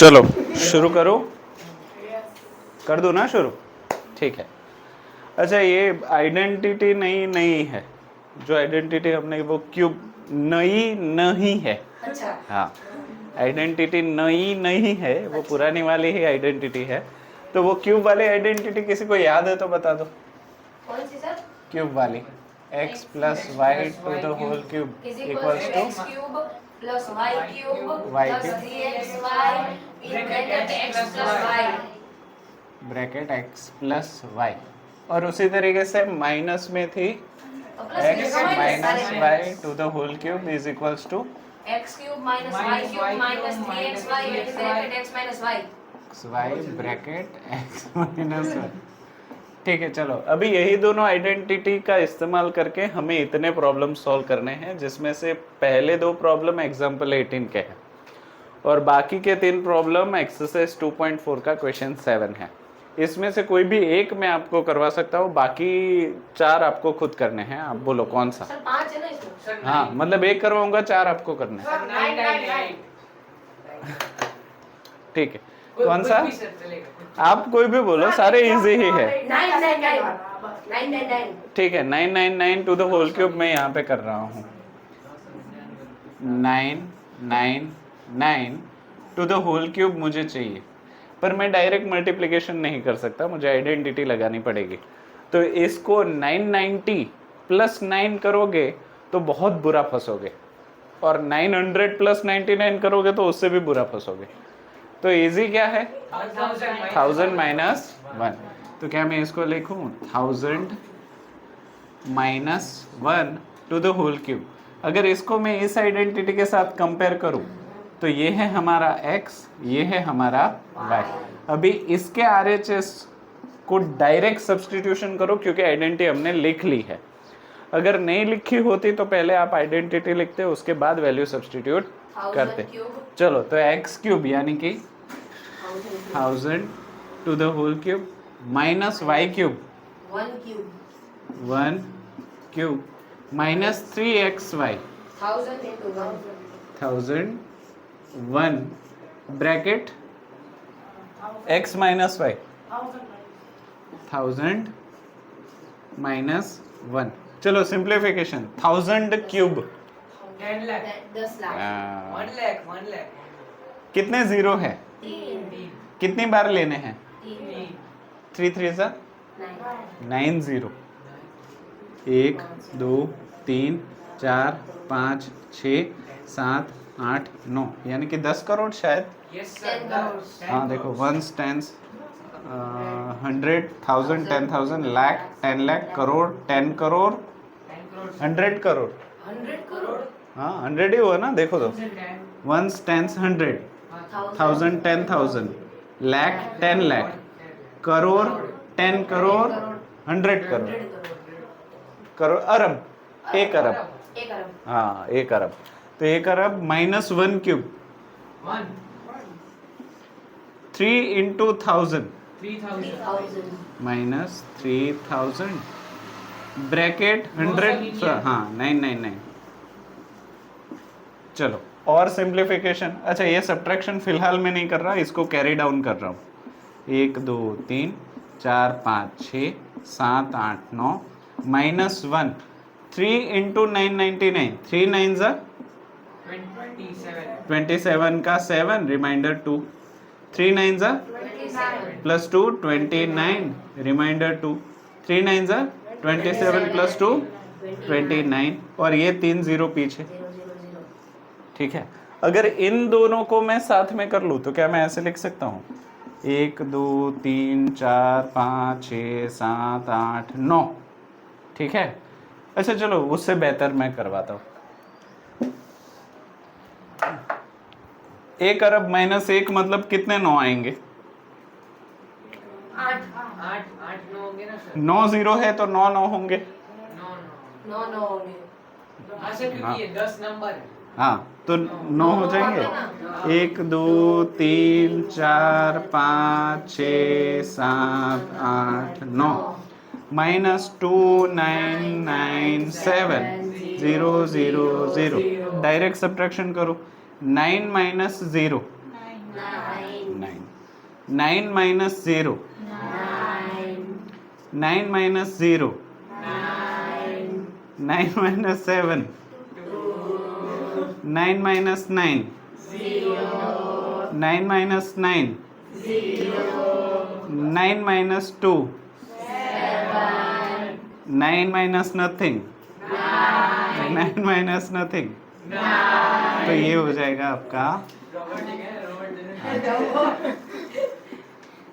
चलो शुरू करो, कर दो ना शुरू। ठीक है। अच्छा, ये आइडेंटिटी नहीं है, जो आइडेंटिटी हमने वो क्यूब नई नहीं है। अच्छा। हाँ, आइडेंटिटी नई नहीं है, वो पुरानी वाली ही आइडेंटिटी है। तो वो क्यूब वाली आइडेंटिटी किसी को याद है तो बता दो। कौन सी सर? क्यूब वाली x plus y to the whole cube equals to x cube plus y cube y plus cube 3xy in bracket x plus y। Bracket x plus y, और उसी तरीके से माइनस में थी x minus y to the whole cube is equals to x cube minus y cube minus 3xy in bracket x minus y। y bracket x minus y। ठीक है, चलो अभी यही दोनों आइडेंटिटी का इस्तेमाल करके हमें इतने प्रॉब्लम सॉल्व करने हैं, जिसमें से पहले दो प्रॉब्लम एग्जाम्पल 18 के हैं और बाकी के 3 प्रॉब्लम एक्सरसाइज 2.4 का क्वेश्चन 7 है। इसमें से कोई भी एक मैं आपको करवा सकता हूँ, बाकी 4 आपको खुद करने हैं। आप बोलो कौन सा? सर 5 है ना इसमें? हाँ, मतलब एक करवाऊंगा, 4 आपको करने हैं। 9 ठीक है, कौन सा? आप कोई भी बोलो, सारे इजी ही है। 9 ठीक है, 999 टू द होल क्यूब मैं यहाँ पे कर रहा हूँ। 999 टू द होल क्यूब मुझे चाहिए, पर मैं डायरेक्ट मल्टीप्लिकेशन नहीं कर सकता, मुझे आइडेंटिटी लगानी पड़ेगी। तो इसको 990 प्लस 9 करोगे तो बहुत बुरा फंसोगे, और 900 प्लस 99 करोगे तो उससे भी बुरा फंसोगे। तो इजी क्या है? 1000 माइनस 1। तो क्या मैं इसको लिखूं 1000 minus 1 to the whole cube. अगर इसको मैं इस आइडेंटिटी के साथ कंपेयर करूं तो ये है हमारा x, ये है हमारा y। अभी इसके RHS को डायरेक्ट सब्स्टिट्यूशन करो, क्योंकि आइडेंटिटी हमने लिख ली है। अगर नहीं लिखी होती तो पहले आप आइडेंटिटी लिखते, उसके बाद वैल्यू सब्स्टिट्यूट करते। चलो, तो x क्यूब यानी कि 1000 to the whole cube minus y cube 1 cube minus 3xy 1000 into 1 1001 bracket x minus y 1000 minus 1। चलो सिंप्लीफिकेशन, 1000 क्यूब 10 लाख 1 लाख कितने जीरो है? 3 कितनी बार लेने हैं? 3 3 सा 9 0। 1 2 3 4 5 6 7 8 9, यानी कि 10 करोड़ शायद। हाँ देखो, 1 टेंस 100 1000 10,000 लाख 10 लाख करोड़ 10 करोड़ 100 करोड़। 100 करोड़ हाँ 100 ही हुआ ना, देखो तो 1 टेंस 100 1000 10,000 लाख 10 लाख करोड़ 10 करोड़ 100 करोड़ करोड़ अरब 1 अरब। 1 अरब। हाँ 1 अरब। तो 1 अरब minus 1 cube 3 into 1000 3000 minus 3000 bracket 100। हाँ 999। चलो और सिंप्लीफिकेशन। अच्छा, ये सब्ट्रैक्शन फिलहाल मैं नहीं कर रहा, इसको कैरी डाउन कर रहा हूँ। 1 2 3 4 5 6 7 8 9 माइनस 1 3 इंटू 999 3 9 ज़ा 27 का 7 रिमाइंडर 2 3 9 ज़ा 27 प्लस 2 29 रिमाइंडर 2 3 9 ज़ा 27 प्लस 2 29, और ये 3 0 पीछे। 000 ठीक है, अगर इन दोनों को मैं साथ में कर लूँ तो क्या मैं ऐसे लिख सकता हूँ 1 2 3 4 5 6 7 8 9। ठीक है। अच्छा चलो, उससे बेहतर मैं करवाता हूँ। 1 अरब माइनस 1 मतलब कितने 9 आएंगे? 8 9 होंगे ना सर। 9 0 है तो 9 9 होंगे। 9 9 होंगे। हाँ सर, क्योंकि ये 10 नंबर है। हाँ तो 9 हो जाएंगे। 1 2 3 4 5 6 7 8 9 माइनस 2 9 9 7 0 0 0। डायरेक्ट सब्ट्रैक्शन करो। 9 minus 0 9 9 minus 0, 9 minus 0, 9 minus 7, 9 minus 9, 9 minus 9, 9 minus 2, 9 minus nothing, 9 minus nothing. तो ये हो जाएगा आपका रोबोटिक है, रोबोट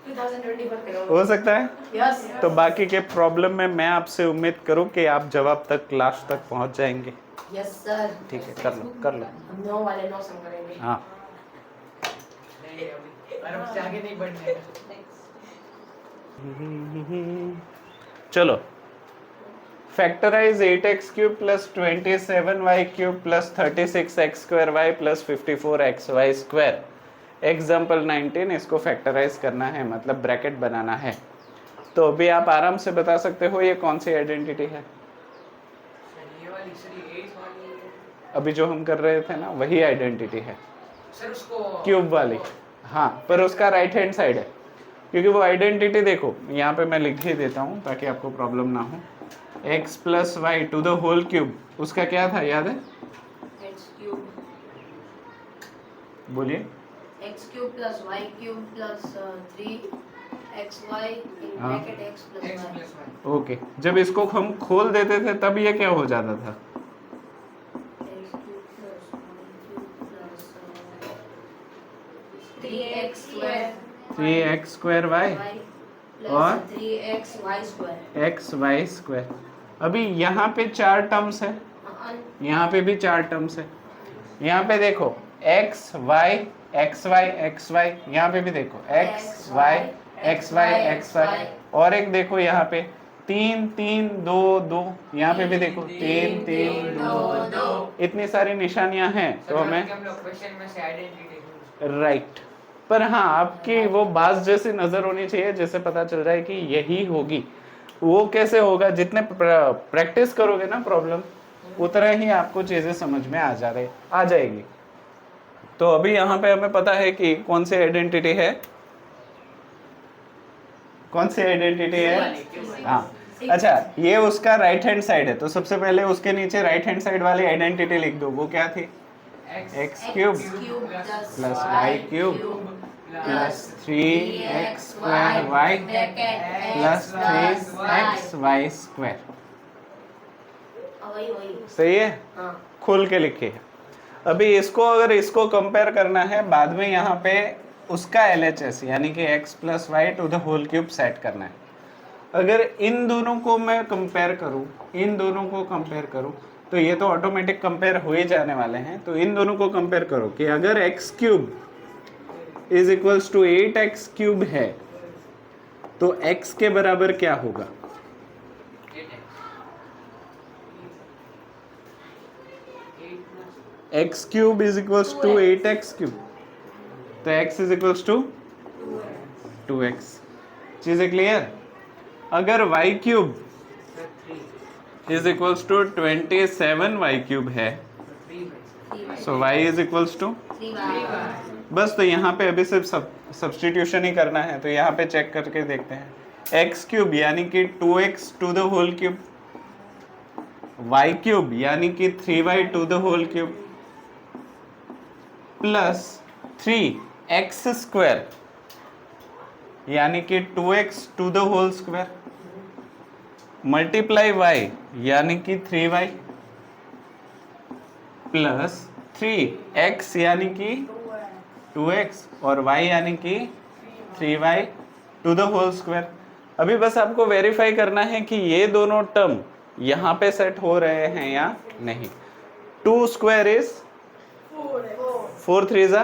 2020 पर करो। हो सकता है। यस तो बाकी के प्रॉब्लम में मैं आपसे उम्मीद करूं कि आप जवाब तक लास्ट तक पहुंच जाएंगे। Yes sir. ठीक है, कर लो कर लो। हम नो वाले नो सम करेंगे। हाँ नहीं अभी और अब से आगे नहीं बढ़ने चलो, factorise 8x cube plus 27y cube plus 36x square y plus 54xy square. Example 19, इसको फैक्टराइज करना है, मतलब ब्रैकेट बनाना है। तो अभी आप आराम से बता सकते हो ये कौन सी आइडेंटिटी है। सर ये वाली सर ये 8 वाली है अभी जो हम कर रहे थे ना वही आइडेंटिटी है, सर उसको क्यूब वाली। हाँ, पर उसका राइट हैंड साइड है, क्योंकि वो आइडेंटिटी देखो यहाँ पे मैं लिख ही देता हूँ ताकि आपको प्रॉब्लम ना हो। x plus y to the whole cube, उसका क्या था याद है? x क्यूब बोलिए। x cube plus y cube plus 3xy in हाँ। Bracket x x plus y। Plus 1 okay, जब इसको हम खोल देते थे तब ये क्या हो जाता था? x cube plus y cube plus 3x square 3x square Y और? Plus 3xy square. X Y square. अभी यहाँ पे 4 टर्म्स है, यहाँ पे भी 4 टर्म्स है। यहाँ पे देखो x y x y x y, यहाँ पे भी देखो x y x y x y, और एक देखो यहाँ पे 3 3 2 2, यहाँ पे भी देखो 3 3 2 2। इतनी सारी निशानियां हैं तो हमें हम लोग क्वेश्चन में से आइडेंटिटी राइट। पर हाँ, आपकी वो बात जैसी नजर होनी चाहिए जिससे पता चल जाए कि यही होगी। वो कैसे होगा? जितने प्रैक्टिस करोगे ना प्रॉब्लम, उतना ही आपको चीजें समझ में आ जाएगी। तो अभी यहाँ पे हमें पता है कि कौन सी आइडेंटिटी है, कौन सी आइडेंटिटी है। हाँ, अच्छा, ये उसका राइट हैंड साइड है, तो सबसे पहले उसके नीचे राइट हैंड साइड वाली आइडेंटिटी लिख दो। वो क्या थी? X cube plus Y cube plus 3x square y plus 3x y square. वही वही। सही है? हाँ खोल के लिखिए। अभी इसको अगर इसको कंपेयर करना है, बाद में यहाँ पे उसका LHS यानी कि x plus y to the whole cube set करना है। अगर इन दोनों को मैं कंपेयर करूँ, इन दोनों को कंपेयर करूँ, तो ये तो ऑटोमेटिक कंपेयर हो ही जाने वाले हैं। तो इन दोनों को कंपेयर करो कि अगर x cube is equals to 8x cube है तो x के बराबर क्या होगा? x cube is equals to 8x cube, तो x is equals to 2x। चीजें क्लियर? अगर y cube is equals to 27y cube है, so y is equals to, बस तो यहाँ पे अभी सिर्फ सब्स्टिट्यूशन ही करना है। तो यहाँ पे चेक करके देखते हैं। x क्यूब यानी कि 2x to the whole cube, y cube यानी कि 3y to the whole cube plus 3x square यानी कि 2x to the whole square multiply y यानी कि 3y प्लस 3x यानी कि 2x और y यानी कि 3y to the whole square. अभी बस आपको वेरीफाई करना है कि ये दोनों टर्म यहाँ पे सेट हो रहे हैं या नहीं। 2 स्क्वायर इज 4 3 जा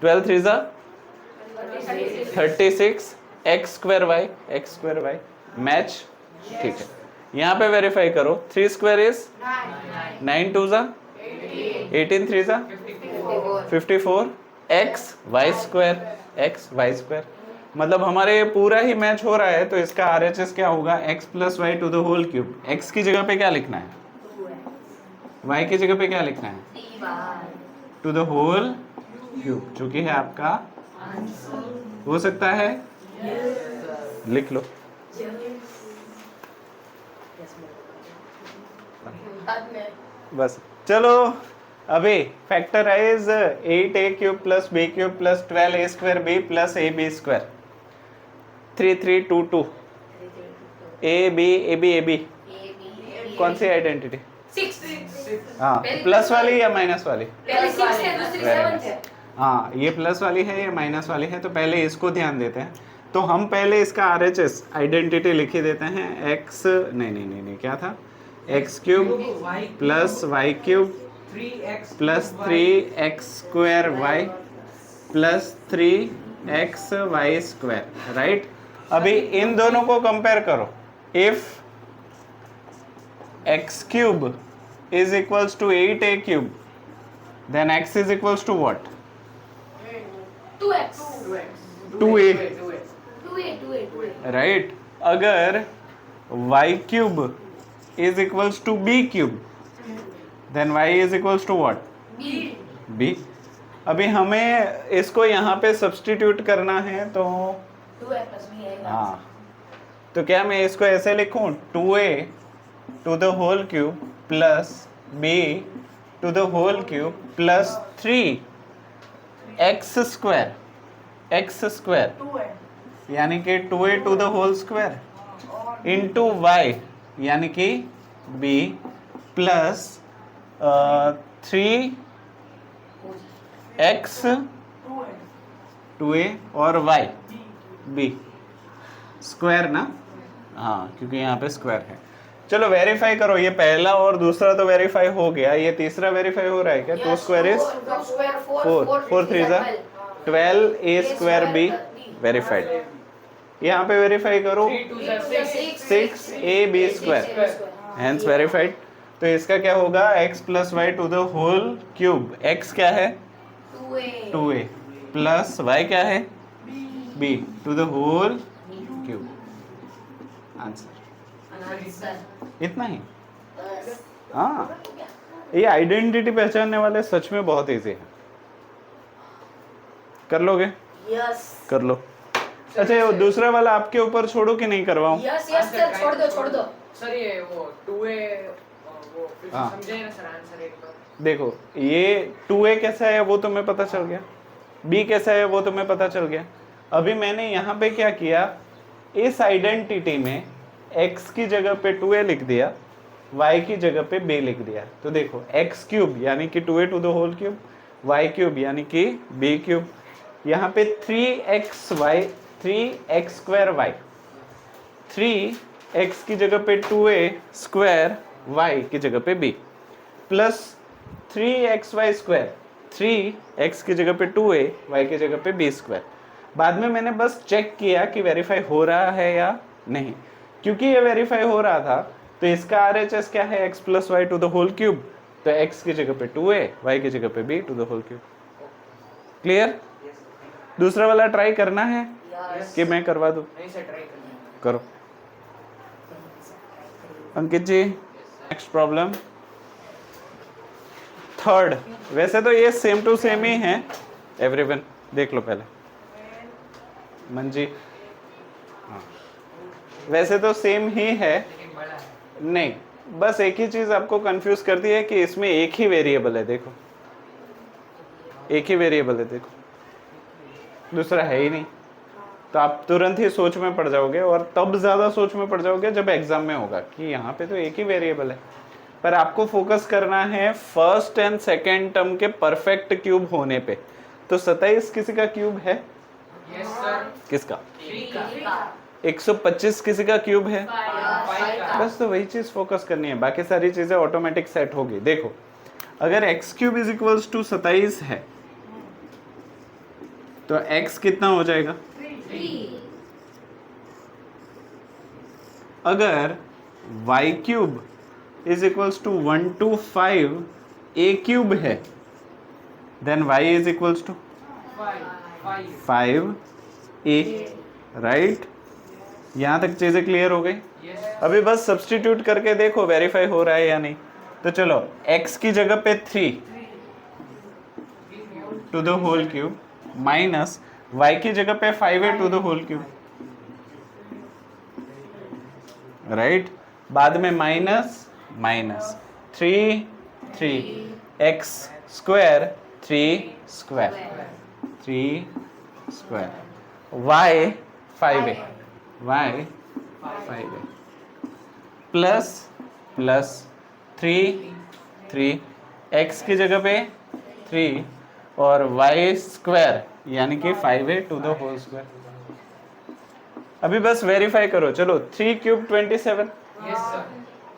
12 3 जा 36 x स्क्वायर y मैच। ठीक है, यहाँ पे वेरीफाई करो। 3 स्क्वायर इज 9 2 जा 18 3 जा 54 x y स्क्वायर। मतलब हमारे ये पूरा ही मैच हो रहा है। तो इसका RHS क्या होगा? x plus y to the whole cube. x की जगह पे क्या लिखना है? y की जगह पे क्या लिखना है? टू द होल क्यूब, जो कि है आपका हो सकता है? लिख लो। बाद में बस चलो अभी factorise 8a³ plus b³ plus 12a² b plus ab²। 3 3 2 2 ab कौन सी आइडेंटिटी? 6 हाँ, प्लस वाली या माइनस वाली? पहले 6 है दूसरी Very 7 nice. है। हाँ, ये प्लस वाली है या माइनस वाली है, तो पहले इसको ध्यान देते हैं। तो हम पहले इसका RHS आइडेंटिटी लिख ही देते हैं। x नहीं क्या था? x³ plus y³ 3x plus 3x² plus 3xy², right. अभी इन दोनों को कंपेयर करो। If x³ is equals to 8a³ then x is equals to what? 2x 2a, 2a right? अगर y³ is equals to b³ then y is equals to what? b। अभी हमें इसको यहाँ पे सब्स्टिट्यूट करना है, तो 2a plus b आएगा। हाँ, तो क्या मैं इसको ऐसे लिखूं? 2a to the whole cube plus b to the whole cube plus 3x² यानी कि 2a to the whole square into y यानी कि b plus 3x 2a और y b स्क्वायर ना, हाँ क्योंकि यहाँ पे स्क्वायर है। चलो वेरीफाई करो, ये पहला और दूसरा तो वेरीफाई हो गया, ये तीसरा वेरीफाई हो रहा है क्या? 2 स्क्वायर इज 4 4 3 ज़ा 12a² b वेरीफाइड। यहाँ पे वेरीफाई करो 6ab², हेंस वेरीफाइड। तो इसका क्या होगा? x plus y to the whole cube. x क्या है? 2a प्लस y क्या है? b to the whole cube. Answer इतना ही। हाँ, ये आइडेंटिटी पहचानने वाले सच में बहुत इजी है। कर लोगे? यस कर लो। अच्छा, ये दूसरा वाला आपके ऊपर छोड़ो कि नहीं करवाऊं? यस यस सर, छोड़ दो सर। ये वो 2a वो फिर हाँ। समझे ना सर आंसर एक बार। देखो, ये 2a कैसा है वो तुम्हें पता चल गया, b कैसा है वो तुम्हें पता चल गया। अभी मैंने यहाँ पे क्या किया? इस आइडेंटिटी में x की जगह पे 2a लिख दिया, y की जगह पे b लिख दिया। तो देखो x³ यानी कि 2a to the whole cube, y³ यानी कि b³, यहाँ पे 3x² y, 3x की जगह पे 2a² y की जगह पे b प्लस 3xy², 3x की जगह पे 2a y की जगह पे b²। बाद में मैंने बस चेक किया कि वेरीफाई हो रहा है या नहीं। क्योंकि ये वेरीफाई हो रहा था तो इसका RHS क्या है? x plus y to the whole cube. तो x की जगह पे 2a, y की जगह पे b to the whole cube. Clear? दूसरा वाला ट्राई करना है कि मैं करवा दूं? नहीं सर, ट्राई करना है। करो। अंकित जी, नेक्स्ट प्रॉब्लम थर्ड। वैसे तो ये सेम टू सेम ही है, एवरीवन देख लो पहले। मंजी, हाँ वैसे तो सेम ही है, लेकिन बड़ा है। नहीं बस एक ही चीज आपको कंफ्यूज करती है कि इसमें एक ही वेरिएबल है। देखो एक ही वेरिएबल है, देखो दूसरा है ही नहीं। तो आप तुरंत ही सोच में पड़ जाओगे, और तब ज्यादा सोच में पड़ जाओगे जब एग्जाम में होगा कि यहाँ पे तो एक ही वेरिएबल है। पर आपको फोकस करना है फर्स्ट एंड सेकेंड टर्म के परफेक्ट क्यूब होने पे। तो 27 किसी का क्यूब है? Yes sir. किसका? 3 का 125 किसी का क्यूब है? 5 का। बस तो वही चीज फोकस करनी है, बाकी सारी चीजें ऑटोमेटिक सेट होगी। देखो अगर x³ इज इक्वल्स टू 27 है तो x कितना हो जाएगा? 3 अगर y³ is equals to 125 a³ है then y is equals to 5a, right? यहाँ तक चीजें क्लियर हो गई? यस। अभी बस सब्स्टिट्यूट करके देखो वेरीफाई हो रहा है या नहीं। तो चलो x की जगह पे 3 to the whole cube minus y की जगह पे 5a to the whole cube, right. बाद में minus minus 3 x square 3 square y 5a plus plus 3 x की जगह पे 3 और y स्क्वायर यानी कि 5a to the whole square. अभी बस वेरीफाई करो, चलो 3 cube 27, yes sir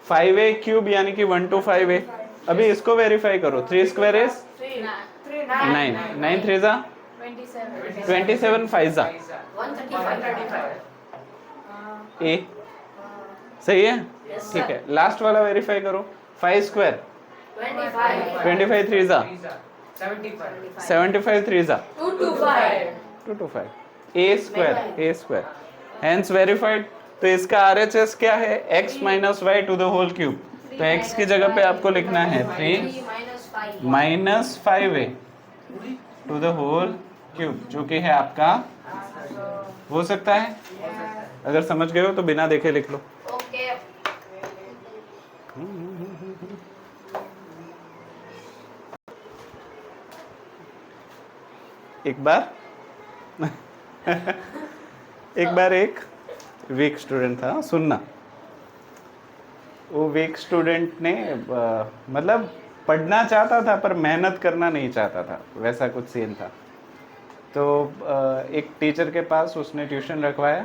5a cube यानी कि 125a। अभी इसको वेरीफाई करो, 3 स्क्वायर इज 9, 9 3 जा 27, 5 जा 135 a, सही है, Yes, sir. ठीक है। लास्ट वाला वेरीफाई करो, 5 स्क्वायर 25 3 जा 75 75 3 जा 225 225 a स्क्वायर हेंस वेरीफाइड। तो इसका RHS क्या है, x minus y to the whole cube. तो x की जगह पे आपको लिखना है 3 minus 5a to the whole cube, जो कि है आपका, हो सकता है, अगर समझ गए हो तो बिना देखे लिख लो। ओके एक बार एक वीक स्टूडेंट था, सुनना। वो वीक स्टूडेंट ने मतलब पढ़ना चाहता था पर मेहनत करना नहीं चाहता था, वैसा कुछ सीन था। तो एक टीचर के पास उसने ट्यूशन रखवाया,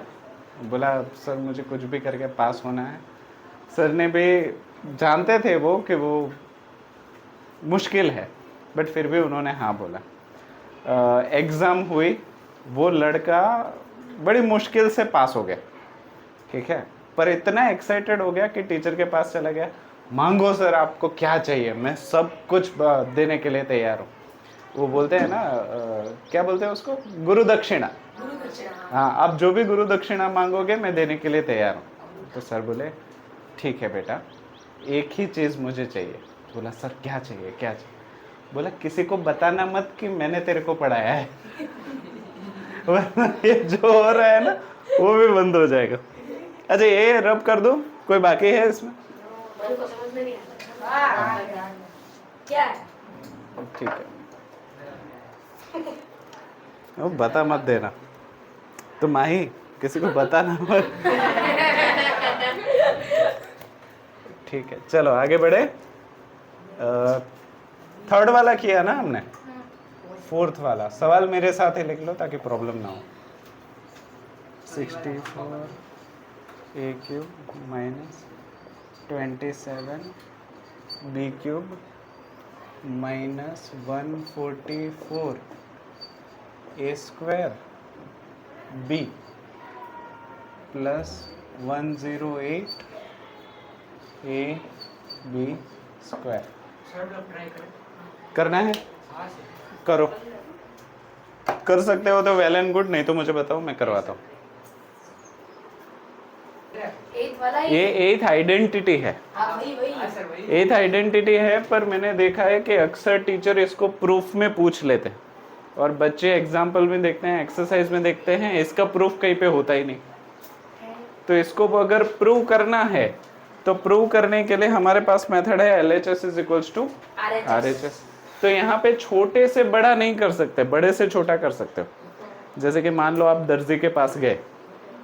बोला सर मुझे कुछ भी करके पास होना है। सर ने भी जानते थे वो कि वो मुश्किल है, बट फिर भी उन्होंने हाँ बोला। एग्ज़ाम हुई, वो लड़का बड़ी मुश्किल से पास हो गया, ठीक है, पर इतना एक्साइटेड हो गया कि टीचर के पास चला गया, मांगो सर आपको क्या चाहिए, मैं सब कुछ देने के लिए तैयार हूँ। वो बोलते हैं ना क्या बोलते हैं उसको, गुरु दक्षिणा। हाँ, आप जो भी गुरु दक्षिणा मांगोगे मैं देने के लिए तैयार हूँ। तो सर बोले ठीक है बेटा, एक ही चीज़ मुझे चाहिए। बोला सर क्या चाहिए क्या चाहिए? बोला किसी को बताना मत कि मैंने तेरे को पढ़ाया है वरना ये जो हो रहा है ना वो भी बंद हो जाएगा। अच्छा ये रब कर दो, कोई बाकी है इसमें? मेरे को समझ में नहीं आता क्या है। ठीक है, वो बता मत देना, तो माही किसी को बताना मत। ठीक है, चलो आगे बढ़े। थर्ड वाला किया ना हमने, फोर्थ वाला सवाल मेरे साथ ही लिख लो ताकि प्रॉब्लम ना हो। 64 a cube minus 27 b cube minus 144 a square b plus 108 a b square. Sir लोग ट्राई करें करना है, हाँ सर करो, कर सकते हो तो वेल एंड गुड, नहीं तो मुझे बताओ मैं करवाता हूँ। एट वाला ही ये एथ आइडेंटिटी है, हाँ वही हाँ सर वही एथ आइडेंटिटी है, पर मैंने देखा है कि अक्सर टीचर इसको प्रूफ में पूछ लेते हैं और बच्चे एग्जाम्पल में देखते हैं, एक्सरसाइज में देखते हैं, इसका प्रूफ कहीं पे होता ही नहीं। तो इसको अगर प्रूव करना है तो प्रूव करने के लिए हमारे पास मेथड है LHS is equals to RHS। तो यहाँ पे छोटे से बड़ा नहीं कर सकते, बड़े से छोटा कर सकते हो। जैसे कि मान लो आप दर्जी के पास गए,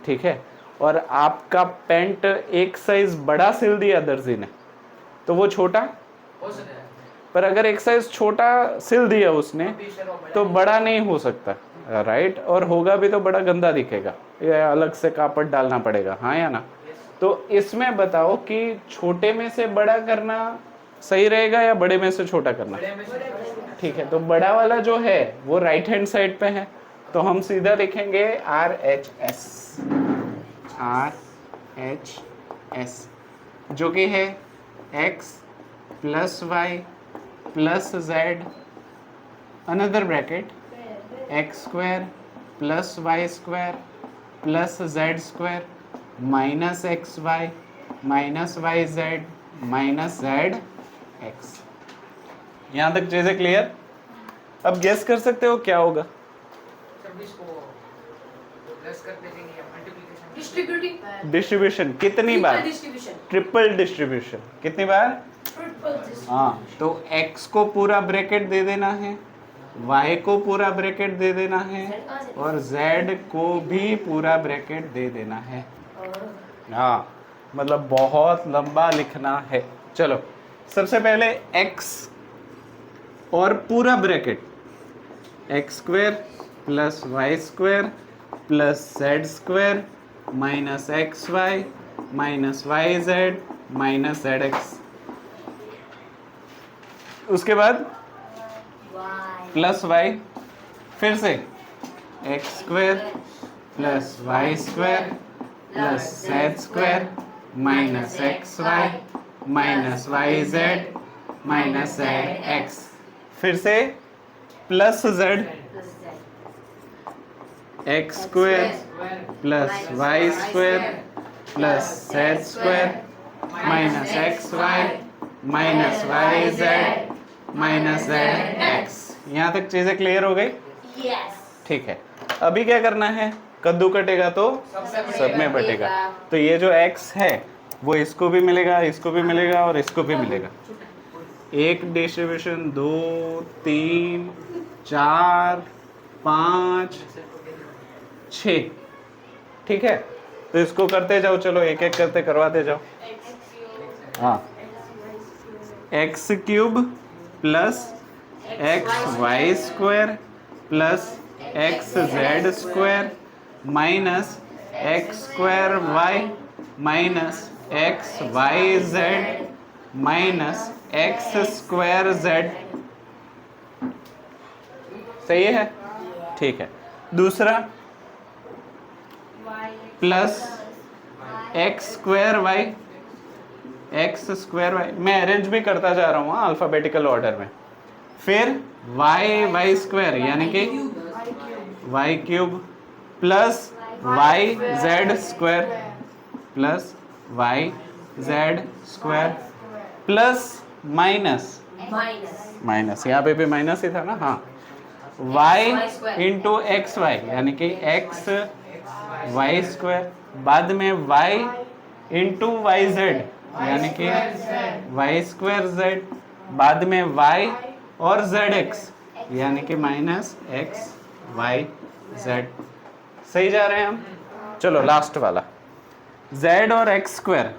ठीक है, और आपका पैंट एक साइज बड़ा सिल दिया दर्जी ने, तो वो छोटा, हो सकता है पर अगर एक साइज छोटा सिल दिया उसने अभी सर वो बड़ा तो बड़ा नहीं हो सकता, राइट, और होगा भी तो बड़ा गंदा दिखेगा, या अलग से कापड़ डालना पड़ेगा, हाँ या ना। तो इसमें बताओ कि छोटे में से बड़ा करना सही रहेगा या बड़े में से छोटा करना? बड़े में से ठीक है, तो बड़ा वाला जो है वो राइट हैंड साइड पे है, तो हम सीधा लिखेंगे RHS, जो कि है x plus y plus z another bracket x square plus y square plus z square minus x Y Z minus z x. यहाँ तक चीजें क्लियर? अब गेस कर सकते हो क्या होगा? सर जब इसको प्लस करते रहेंगे या मल्टीप्लिकेशन डिस्ट्रीब्यूटिंग डिस्ट्रीब्यूशन कितनी बार? डिस्ट्रीब्यूशन ट्रिपल डिस्ट्रीब्यूशन कितनी बार? हाँ, तो x को पूरा ब्रैकेट दे देना है, y को पूरा ब्रैकेट दे देना है और z को भी पूरा ब्रैकेट दे देना है। हाँ, मतलब बहुत लंबा लिखना है। चलो सबसे पहले x और पूरा bracket x square plus y square plus z square minus x y minus y Z minus z x. उसके बाद प्लस वाई, फिर से x square plus y square plus z square minus x y minus y Z minus z x, फिर से plus z x square plus y square plus z square minus x y minus y Z minus z x. यहाँ तक चीजें clear हो गई? Yes. ठीक है, अभी क्या करना है? कद्दू कटेगा तो सब में बटेगा। तो ये जो x है वो इसको भी मिलेगा, इसको भी मिलेगा और इसको भी मिलेगा। एक डिस्ट्रीब्यूशन 2 3 4 5 6, ठीक है। तो इसको करते जाओ, चलो एक एक करते करवाते जाओ। हाँ, x cube plus x Y square plus x Z square minus x square Y minus x Y Z minus x square z. सही है? ठीक है। दूसरा plus x square y x square y, मैं अरेंज भी करता जा रहा हूँ अल्फाबेटिकल ऑर्डर में। फिर वाई वाई स्क्वायर यानी कि y cube plus y z square plus y z square plus minus minus, यहाँ पे भी माइनस ही था ना। हाँ, y इंटू एक्स वाई यानी कि एक्स वाई स्क्वायर, बाद में y इंटू वाई जेड यानी कि वाई स्क्वायर जेड, बाद में y और जेड एक्स यानी कि माइनस एक्स वाई जेड। सही जा रहे हैं हम? चलो लास्ट वाला z और x square,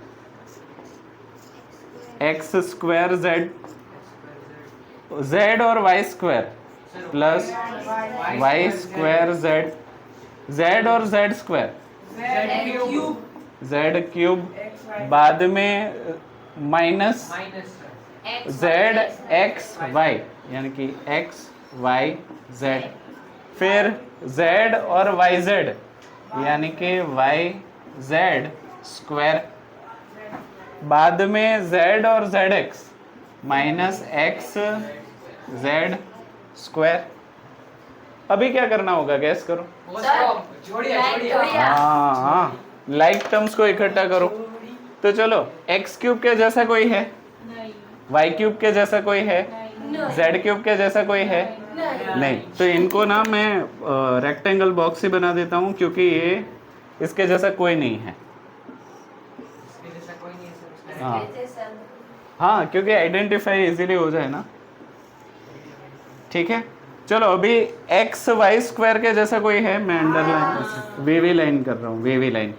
x square z, z और y square plus y square z, z और जेड स्क्वायर जेड क्यूब, बाद में माइनस जेड एक्स वाई यानी कि एक्स वाई जेड, फिर z और वाई जेड यानी कि वाई जेड स्क्वायर, बाद में z और z x minus x Z square. अभी क्या करना होगा, गैस करो? हाँ, लाइक टर्म्स को इकट्ठा करो। तो चलो, एक्स क्यूब के जैसा कोई है? वाई क्यूब के जैसा कोई है? जेड क्यूब के जैसा कोई है? नहीं। तो इनको ना मैं रेक्टेंगल बॉक्स ही बना देता हूँ क्योंकि ये इसके जैसा कोई नहीं है। हाँ हाँ, क्योंकि आइडेंटिफाई इजीली हो जाए ना। ठीक है, चलो अभी एक्स वाई स्क्वायर के जैसा कोई है? मैं अंडरलाइन वीवी लाइन कर रहा हूँ, वीवी लाइन।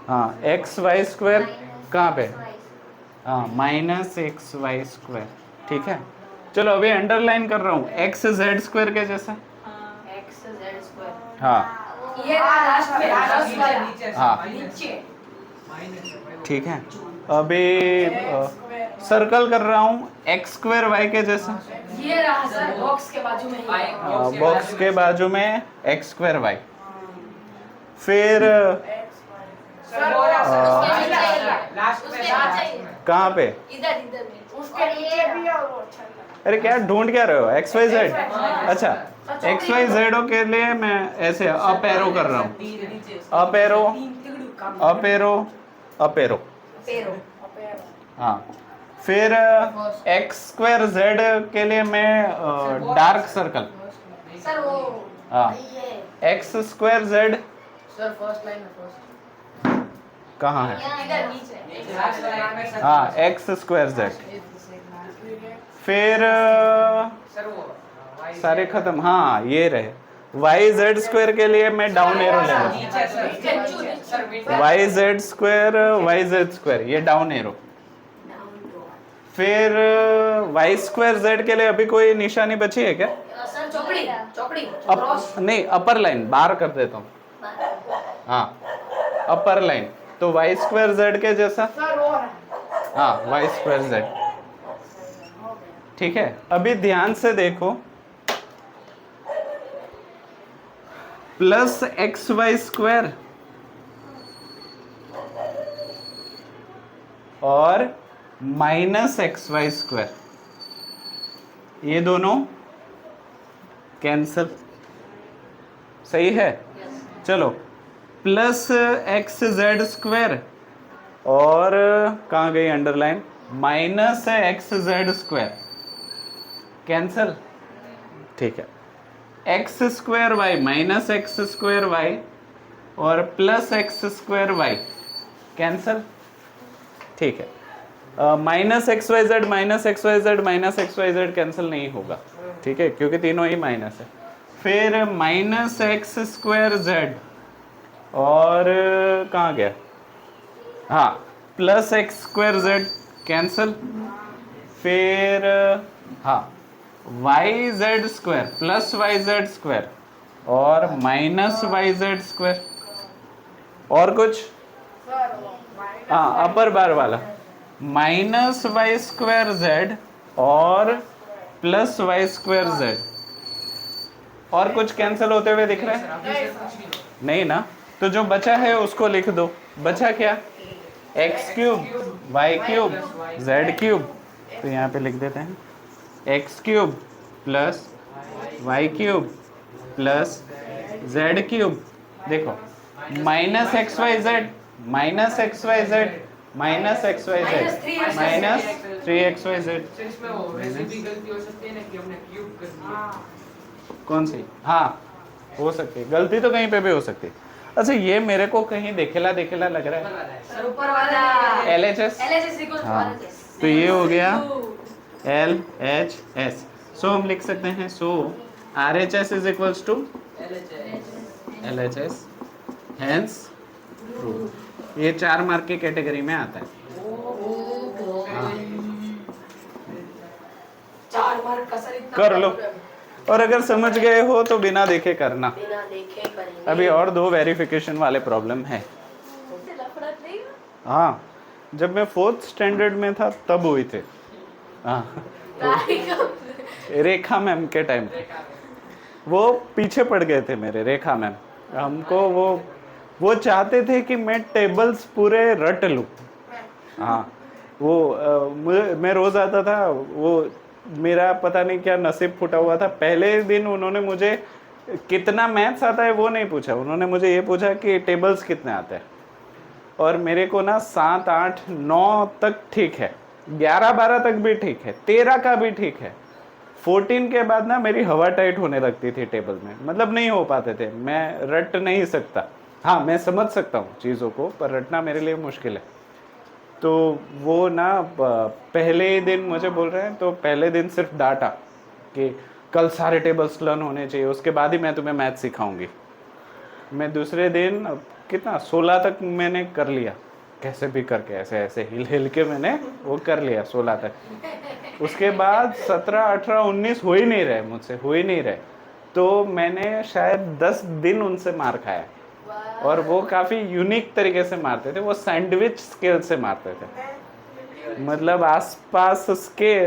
हाँ, एक्स वाई स्क्वायर कहाँ पे? हाँ, माइनस एक्स वाई स्क्वायर। ठीक है, चलो अभी अंडरलाइन कर रहा हूँ एक्स जेड स्क्वायर के जैसा। हाँ ये लास्ट में हाँ, नीचे ठीक है। अभी सर्कल कर रहा हूँ एक्स स्क्वायर वाई के जैसा। ये रहा सर, बॉक्स के बाजू में ही। बॉक्स के बाजू में एक्स स्क्वायर वाई, फिर कहाँ पे? इधर इधर में उसके नीचे भी है और वो अच्छा लगा। अरे क्या ढूंढ क्या रहे हो? X Y z? अच्छा, एक्स वाई जेड के लिए मैं ऐसे अप एरो कर रहा हूँ, up arrow up arrow up arrow. हाँ, फिर एक्स स्क्वायर जेड के लिए मैं डार्क सर्कल। सर वो हाँ x square Z sir first line में फर्स्ट कहाँ है? इधर नीचे लास्ट लाइन में सर हाँ एक्स स्क्वायर जेड। फिर सर वो y सारे खत्म, हाँ ये रहे। वाई जेड स्क्वायर के लिए मैं डाउन एरो ले रहा नीचे सर सर मिड हूँ। वाई जेड स्क्वायर ये डाउन एरो। फिर वाई स्क्वायर जेड के लिए अभी कोई निशानी बची है क्या? सर चौकड़ी चौकड़ी क्रॉस नहीं अपर लाइन बाहर कर देता हूँ। हाँ अपर लाइन तो वाई स्क्वायर जेड के जैसा। सर और है। हाँ वाई स्क्वायर जेड ठीक है। अभी ध्यान से देखो, प्लस एक्स वाई स्क्वायर और माइनस एक्स वाई स्क्वायर, ये दोनों कैंसल, सही है। चलो प्लस एक्स जेड स्क्वायर और कहाँ गई underline, minus x Z square cancel, ठीक है। X square Y minus x square Y और plus x square Y cancel, ठीक है। Minus x Y Z minus x Y Z minus x Y Z cancel नहीं होगा, ठीक है, क्योंकि तीनों ही माइनस है। फिर माइनस एक्स स्क्वायर जेड और कहाँ गया, हाँ plus x square z cancel. फिर हाँ y z square plus y z square और माइनस वाई जेड स्क्वायर। और कुछ, सर वो हाँ अपर बार वाला माइनस वाई स्क्वायर जेड और प्लस वाई स्क्वायर जेड। और कुछ कैंसिल होते हुए दिख रहा है? अभी सर कुछ नहीं हो नहीं ना, तो जो बचा है उसको लिख दो। बचा क्या, X cube Y cube Z cube, तो यहाँ पे लिख देते हैं X cube plus Y cube plus Z cube. देखो minus x Y Z minus x Y Z minus x Y Z minus 3xy Z. Sir इसमें वो वैसे भी गलती हो सकती है ना कि हमने क्यूब कर दिया कौन सी, हाँ हो सकती है, गलती तो कहीं पे भी हो सकती है। अच्छा ये मेरे को कहीं देखेला देखेला लग रहा है, सर ऊपर वाला LHS, LHS इक्वल टू हाँ RHS। तो ये हो गया LHS। सो हम लिख सकते हैं, so RHS is equals to LHS, hence true. ये 4 मार्क की कैटेगरी में आता है। हाँ। 4 मार्क का सर इतना कर लो, और अगर समझ गए हो तो बिना देखे करना। बिना देखे करेंगे। अभी और 2 वेरिफिकेशन वाले प्रॉब्लम है। लफड़ा नहीं हाँ जब मैं 4th स्टैंडर्ड में था तब हुई थे। हाँ रेखा मैम के टाइम वो पीछे पड़ गए थे मेरे, रेखा मैम हमको वो चाहते थे कि मैं टेबल्स पूरे रट लूँ। हाँ मैं रोज़ आता था, वो मेरा पता नहीं क्या नसीब फूटा हुआ था। पहले दिन उन्होंने मुझे कितना मैथ्स आता है वो नहीं पूछा, उन्होंने मुझे ये पूछा कि टेबल्स कितने आते हैं, और मेरे को ना 7, 8, 9 तक ठीक है, 11, 12 तक भी ठीक है, 13 का भी ठीक है। 14 के बाद ना मेरी हवा टाइट होने लगती थी टेबल में, मतलब नहीं हो पाते थे, मैं रट नहीं सकता। हाँ मैं समझ सकता हूँ चीज़ों को, पर रटना मेरे लिए मुश्किल है। तो वो ना पहले ही दिन मुझे बोल रहे हैं, तो पहले दिन सिर्फ डांटा कि कल सारे टेबल्स लर्न होने चाहिए, उसके बाद ही मैं तुम्हें मैथ सिखाऊंगी। मैं दूसरे दिन कितना 16 तक मैंने कर लिया, कैसे भी करके ऐसे ऐसे हिल हिल के मैंने वो कर लिया 16 तक। उसके बाद 17, 18, 19 हो ही नहीं रहे मुझसे, हो ही नहीं रहे। तो मैंने शायद 10 दिन उनसे मार खाया, और वो काफ़ी यूनिक तरीके से मारते थे, वो सैंडविच स्केल से मारते थे, मतलब आसपास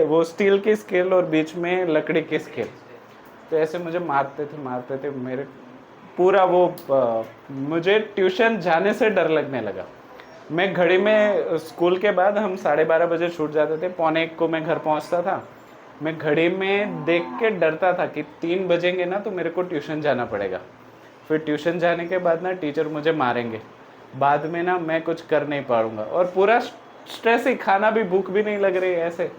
वो स्टील की स्केल और बीच में लकड़ी की स्केल। तो ऐसे मुझे मारते थे मेरे पूरा वो मुझे ट्यूशन जाने से डर लगने लगा। मैं घड़ी में, स्कूल के बाद हम 12:30 बजे छूट जाते थे, 12:45 को मैं घर पहुंचता था। मैं घड़ी में देख के डरता था कि 3 बजेंगे ना तो मेरे को ट्यूशन जाना पड़ेगा। फिर ट्यूशन जाने के बाद ना टीचर मुझे मारेंगे, बाद में ना मैं कुछ कर नहीं पाऊँगा, और पूरा स्ट्रेस ही, खाना भी, भूख भी नहीं लग रही है, ऐसे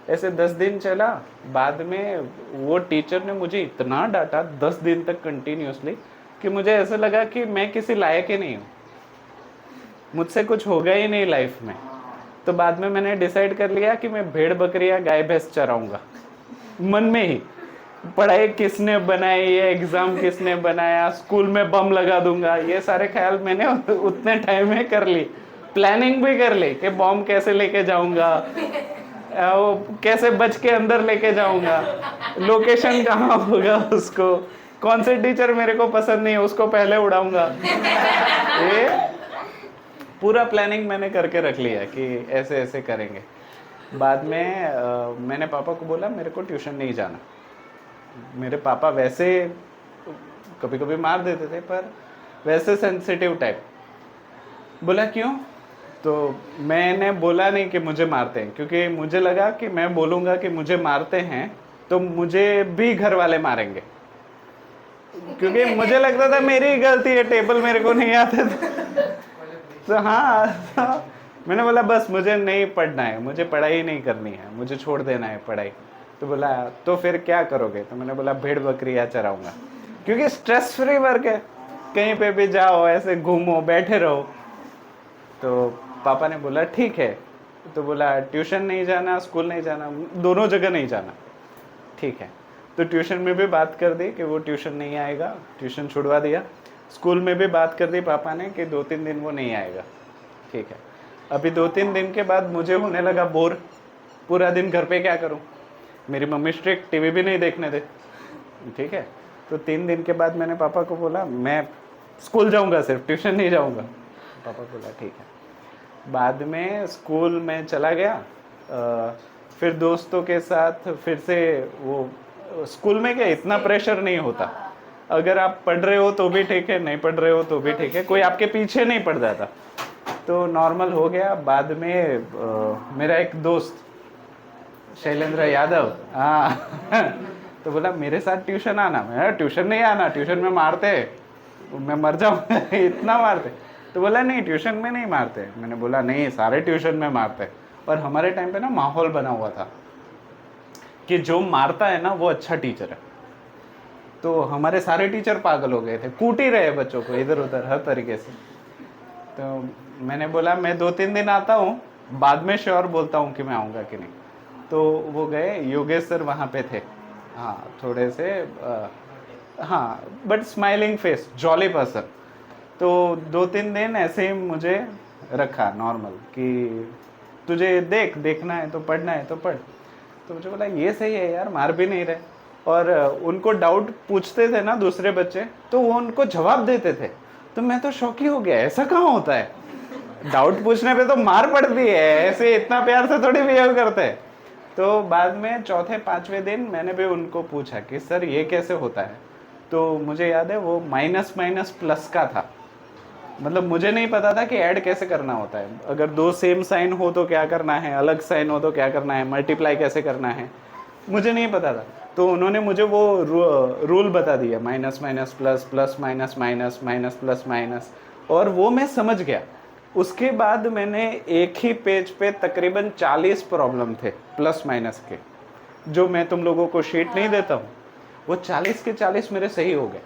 ऐसे 10 दिन चला। बाद में वो टीचर ने मुझे इतना डांटा 10 दिन तक कंटिन्यूसली कि मुझे ऐसा लगा कि मैं किसी लायक ही नहीं हूँ, मुझसे कुछ होगा ही नहीं लाइफ में। तो बाद में मैंने डिसाइड कर लिया कि मैं भेड़ बकरियाँ गाय भैंस चराऊँगा, मन में ही। पढ़ाई किसने बनाई, ये एग्ज़ाम किसने बनाया, स्कूल में बम लगा दूंगा, ये सारे ख्याल मैंने उतने टाइम में कर ली। प्लानिंग भी कर ली कि बॉम्ब कैसे लेके जाऊंगा, वो कैसे बच के अंदर लेके जाऊंगा, लोकेशन कहाँ होगा, उसको कौन से टीचर मेरे को पसंद नहीं है उसको पहले उड़ाऊंगा। ये पूरा प्लानिंग मैंने करके रख लिया कि ऐसे ऐसे करेंगे। बाद में मैंने पापा को बोला मेरे को ट्यूशन नहीं जाना। मेरे पापा वैसे कभी कभी मार देते थे पर वैसे सेंसिटिव टाइप। बोला क्यों? तो मैंने बोला नहीं कि मुझे मारते हैं, क्योंकि मुझे लगा कि मैं बोलूँगा कि मुझे मारते हैं तो मुझे भी घर वाले मारेंगे, क्योंकि मुझे लगता था मेरी ही गलती है, टेबल मेरे को नहीं आते थे। तो हाँ, मैंने बोला बस मुझे नहीं पढ़ना है, मुझे पढ़ाई नहीं करनी है, मुझे छोड़ देना है पढ़ाई। तो बोला तो फिर क्या करोगे? तो मैंने बोला भेड़ बकरियाँ चराऊँगा, क्योंकि स्ट्रेस फ्री वर्क है, कहीं पे भी जाओ ऐसे घूमो बैठे रहो। तो पापा ने बोला ठीक है। तो बोला ट्यूशन नहीं जाना, स्कूल नहीं जाना, दोनों जगह नहीं जाना। ठीक है, तो ट्यूशन में भी बात कर दी कि वो ट्यूशन नहीं आएगा, ट्यूशन छुड़वा दिया। स्कूल में भी बात कर दी पापा ने कि 2-3 दिन वो नहीं आएगा। ठीक है, अभी 2-3 दिन के बाद मुझे होने लगा बोर, पूरा दिन घर पे क्या करूं, मेरी मम्मी स्ट्रिक्ट, टीवी भी नहीं देखने दे। ठीक है, तो 3 दिन के बाद मैंने पापा को बोला मैं स्कूल जाऊंगा, सिर्फ ट्यूशन नहीं जाऊंगा। पापा बोला ठीक है। बाद में स्कूल में चला गया, फिर दोस्तों के साथ फिर से वो स्कूल में क्या इतना प्रेशर नहीं होता, अगर आप पढ़ रहे हो तो भी ठीक है, नहीं पढ़ रहे हो तो भी ठीक है, कोई आपके पीछे नहीं पड़ जाता, तो नॉर्मल हो गया। बाद में मेरा एक दोस्त शैलेंद्र यादव, हाँ तो बोला मेरे साथ ट्यूशन आना। मैं ट्यूशन नहीं आना, ट्यूशन में मारते, मैं मर जाऊँ इतना मारते। तो बोला नहीं ट्यूशन में नहीं मारते। मैंने बोला नहीं सारे ट्यूशन में मारते। और हमारे टाइम पे ना माहौल बना हुआ था कि जो मारता है ना वो अच्छा टीचर है, तो हमारे सारे टीचर पागल हो गए थे, कूट ही रहे बच्चों को इधर उधर हर तरीके से। तो मैंने बोला मैं 2-3 दिन आता हूँ, बाद में श्योर बोलता हूँ कि मैं आऊँगा कि नहीं। तो वो गए, योगेश सर वहाँ पे थे, हाँ थोड़े से हाँ but smiling face, jolly person. तो 2-3 दिन ऐसे ही मुझे रखा नॉर्मल कि तुझे देखना है तो पढ़ना है तो पढ़। तो मुझे बोला ये सही है यार, मार भी नहीं रहे। और उनको डाउट पूछते थे ना दूसरे बच्चे, तो वो उनको जवाब देते थे। तो मैं तो शौक ही हो गया, ऐसा कहाँ होता है, डाउट पूछने पे तो मार पड़ती है, ऐसे इतना प्यार से थोड़ी बिहेव करते हैं। तो बाद में 4-5वें दिन मैंने भी उनको पूछा कि सर ये कैसे होता है। तो मुझे याद है वो माइनस माइनस प्लस का था, मतलब मुझे नहीं पता था कि ऐड कैसे करना होता है, अगर 2 सेम साइन हो तो क्या करना है, अलग साइन हो तो क्या करना है, मल्टीप्लाई कैसे करना है, मुझे नहीं पता था। तो उन्होंने मुझे वो रूल बता दिया, minus minus plus, plus minus minus, minus plus minus, और वो मैं समझ गया। उसके बाद मैंने एक ही पेज पे तकरीबन 40 प्रॉब्लम थे प्लस माइनस के, जो मैं तुम लोगों को शीट नहीं देता हूँ, वो 40 के 40 मेरे सही हो गए।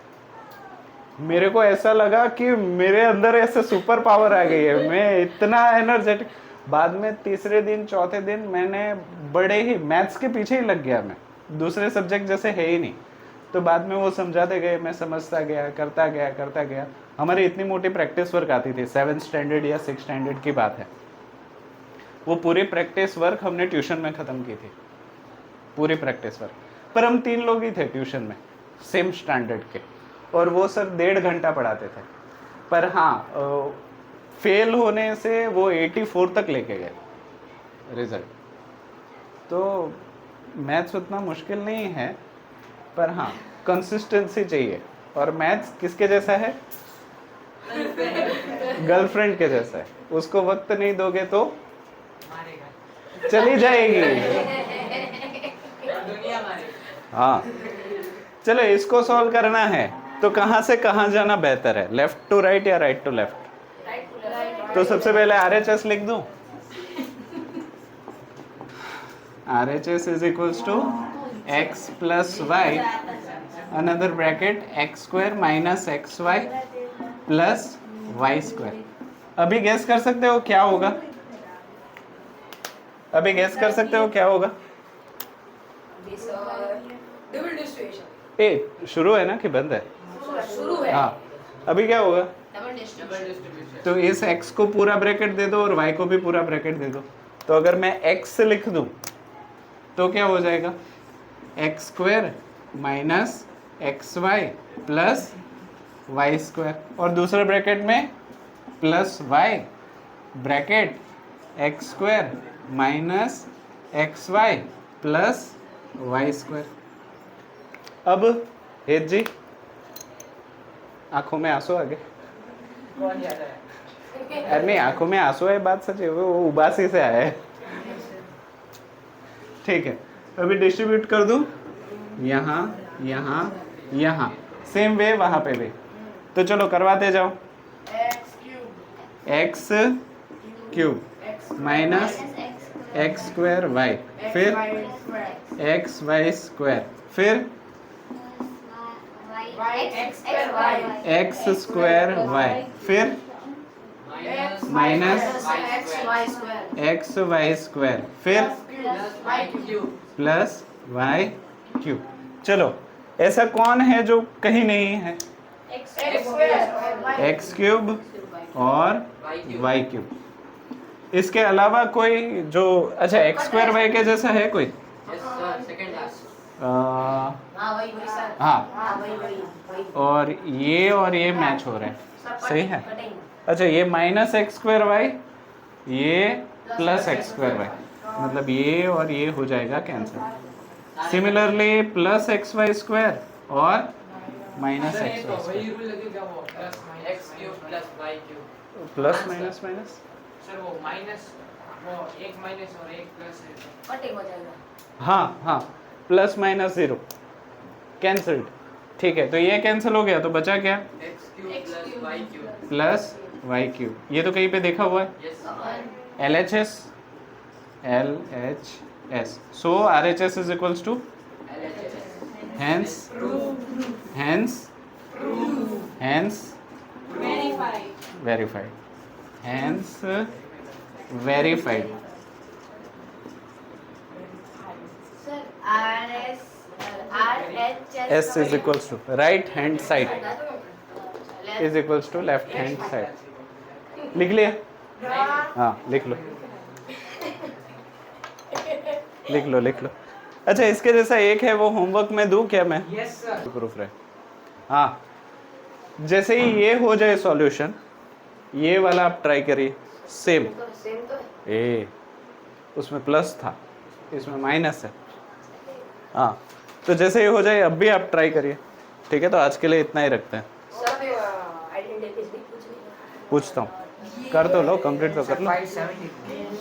मेरे को ऐसा लगा कि मेरे अंदर ऐसे सुपर पावर आ गई है, मैं इतना एनर्जेटिक। बाद में 3रे दिन 4थे दिन मैंने बड़े ही मैथ्स के पीछे ही लग गया, मैं दूसरे सब्जेक्ट जैसे है ही नहीं। तो बाद में वो समझाते गए, मैं समझता गया, करता गया। हमारी इतनी मोटी प्रैक्टिस वर्क आती थी, 7th स्टैंडर्ड या 6th स्टैंडर्ड की बात है। वो पूरी प्रैक्टिस वर्क हमने ट्यूशन में ख़त्म की थी, पूरी प्रैक्टिस वर्क। पर हम 3 लोग ही थे ट्यूशन में, सेम स्टैंडर्ड के, और वो सर 1.5 घंटा पढ़ाते थे। पर हाँ फेल होने से वो 84 तक लेके गए रिजल्ट। तो मैथ्स उतना मुश्किल नहीं है, पर हाँ कंसिस्टेंसी चाहिए। और मैथ्स किसके जैसा है? गर्लफ्रेंड के जैसा है, उसको वक्त नहीं दोगे तो मारेगा, चली जाएगी। दुनिया मारेगी। हाँ चलो, इसको सॉल्व करना है तो कहाँ से कहाँ जाना बेहतर है, लेफ्ट टू राइट या राइट टू लेफ्ट? तो सबसे पहले RHS लिख दूं। RHS is equals to x plus y, another bracket x square minus xy plus y square. अभी गैस कर सकते हो क्या होगा? अभी गैस कर सकते हो क्या होगा? डबल डिस्ट्रीब्यूशन ए शुरू है ना कि बंद है? शुरू है। हाँ, अभी क्या होगा? डबल डिस्ट्रीब्यूशन तो इस x को पूरा ब्रैकेट दे दो और y को भी पूरा ब्रैकेट दे दो। तो अगर मैं x लिख दूं तो क्या हो जाएगा? X square minus x y plus y square, और दूसरे ब्रैकेट में plus y bracket x square minus x y plus y square. अब हेत जी आंखों में आंसू आ गए? कौन जा रहा है? अरे नहीं, आंखों में आंसू है बात सच है, वो उबासी से आया है। ठीक है, अभी डिस्ट्रीब्यूट कर दूं यहाँ यहाँ यहाँ, सेम वे वहाँ पे भी। तो चलो करवाते जाओ। X cube minus x square y, फिर एक्स वाई स्क्वायर, फिर एक्स स्क्वायर वाई, फिर माइनस एक्स वाई स्क्वायर, फिर प्लस वाई क्यूब। चलो, ऐसा कौन है जो कहीं नहीं है? एक्स क्यूब और वाई क्यूब। इसके अलावा कोई जो, अच्छा एक्स स्क्वायर वाई के जैसा है कोई? हाँ, और ये मैच हो रहे हैं, सही है। अच्छा, ये माइनस एक्स स्क्वायर वाई, ये प्लस एक्स स्क्वायर वाई, मतलब ये और ये हो जाएगा cancel. Similarly plus x Y square और माइनस एक्स वाई वही स्क्वायर, रूल लगेगा वो x cube plus y cube. Plus minus minus, sir वो माइनस, वो एक माइनस और एक प्लस है। कटिंग हो जाएगा। हाँ हाँ, प्लस माइनस जीरो कैंसल्ड। ठीक है, तो ये कैंसिल हो गया, तो बचा क्या? x cube plus y cube. Plus Y cube. ये तो कहीं पे देखा हुआ है, yes LHS। So RHS is equals to, hence verified, hence verified. Sir RHS S is equals to right hand side is equals to left hand side. लिख लिया? हाँ, लिख लो लिख लो। अच्छा, इसके जैसा एक है, वो होमवर्क में दूं क्या मैं? Yes sir. प्रूफ रहे। हाँ, जैसे ही ये हो जाए सॉल्यूशन, ये वाला आप ट्राई करिए, सेम। सेम तो है। ए उसमें प्लस था, इसमें माइनस है। हाँ, तो जैसे ही हो जाए अब भी आप ट्राई करिए। ठीक है, तो आज के लिए इतना ही रखते हैं। सर आइडेंटिटी पूछ नहीं पूछता हूँ, कर तो लो, कंप्लीट तो कर लो। 570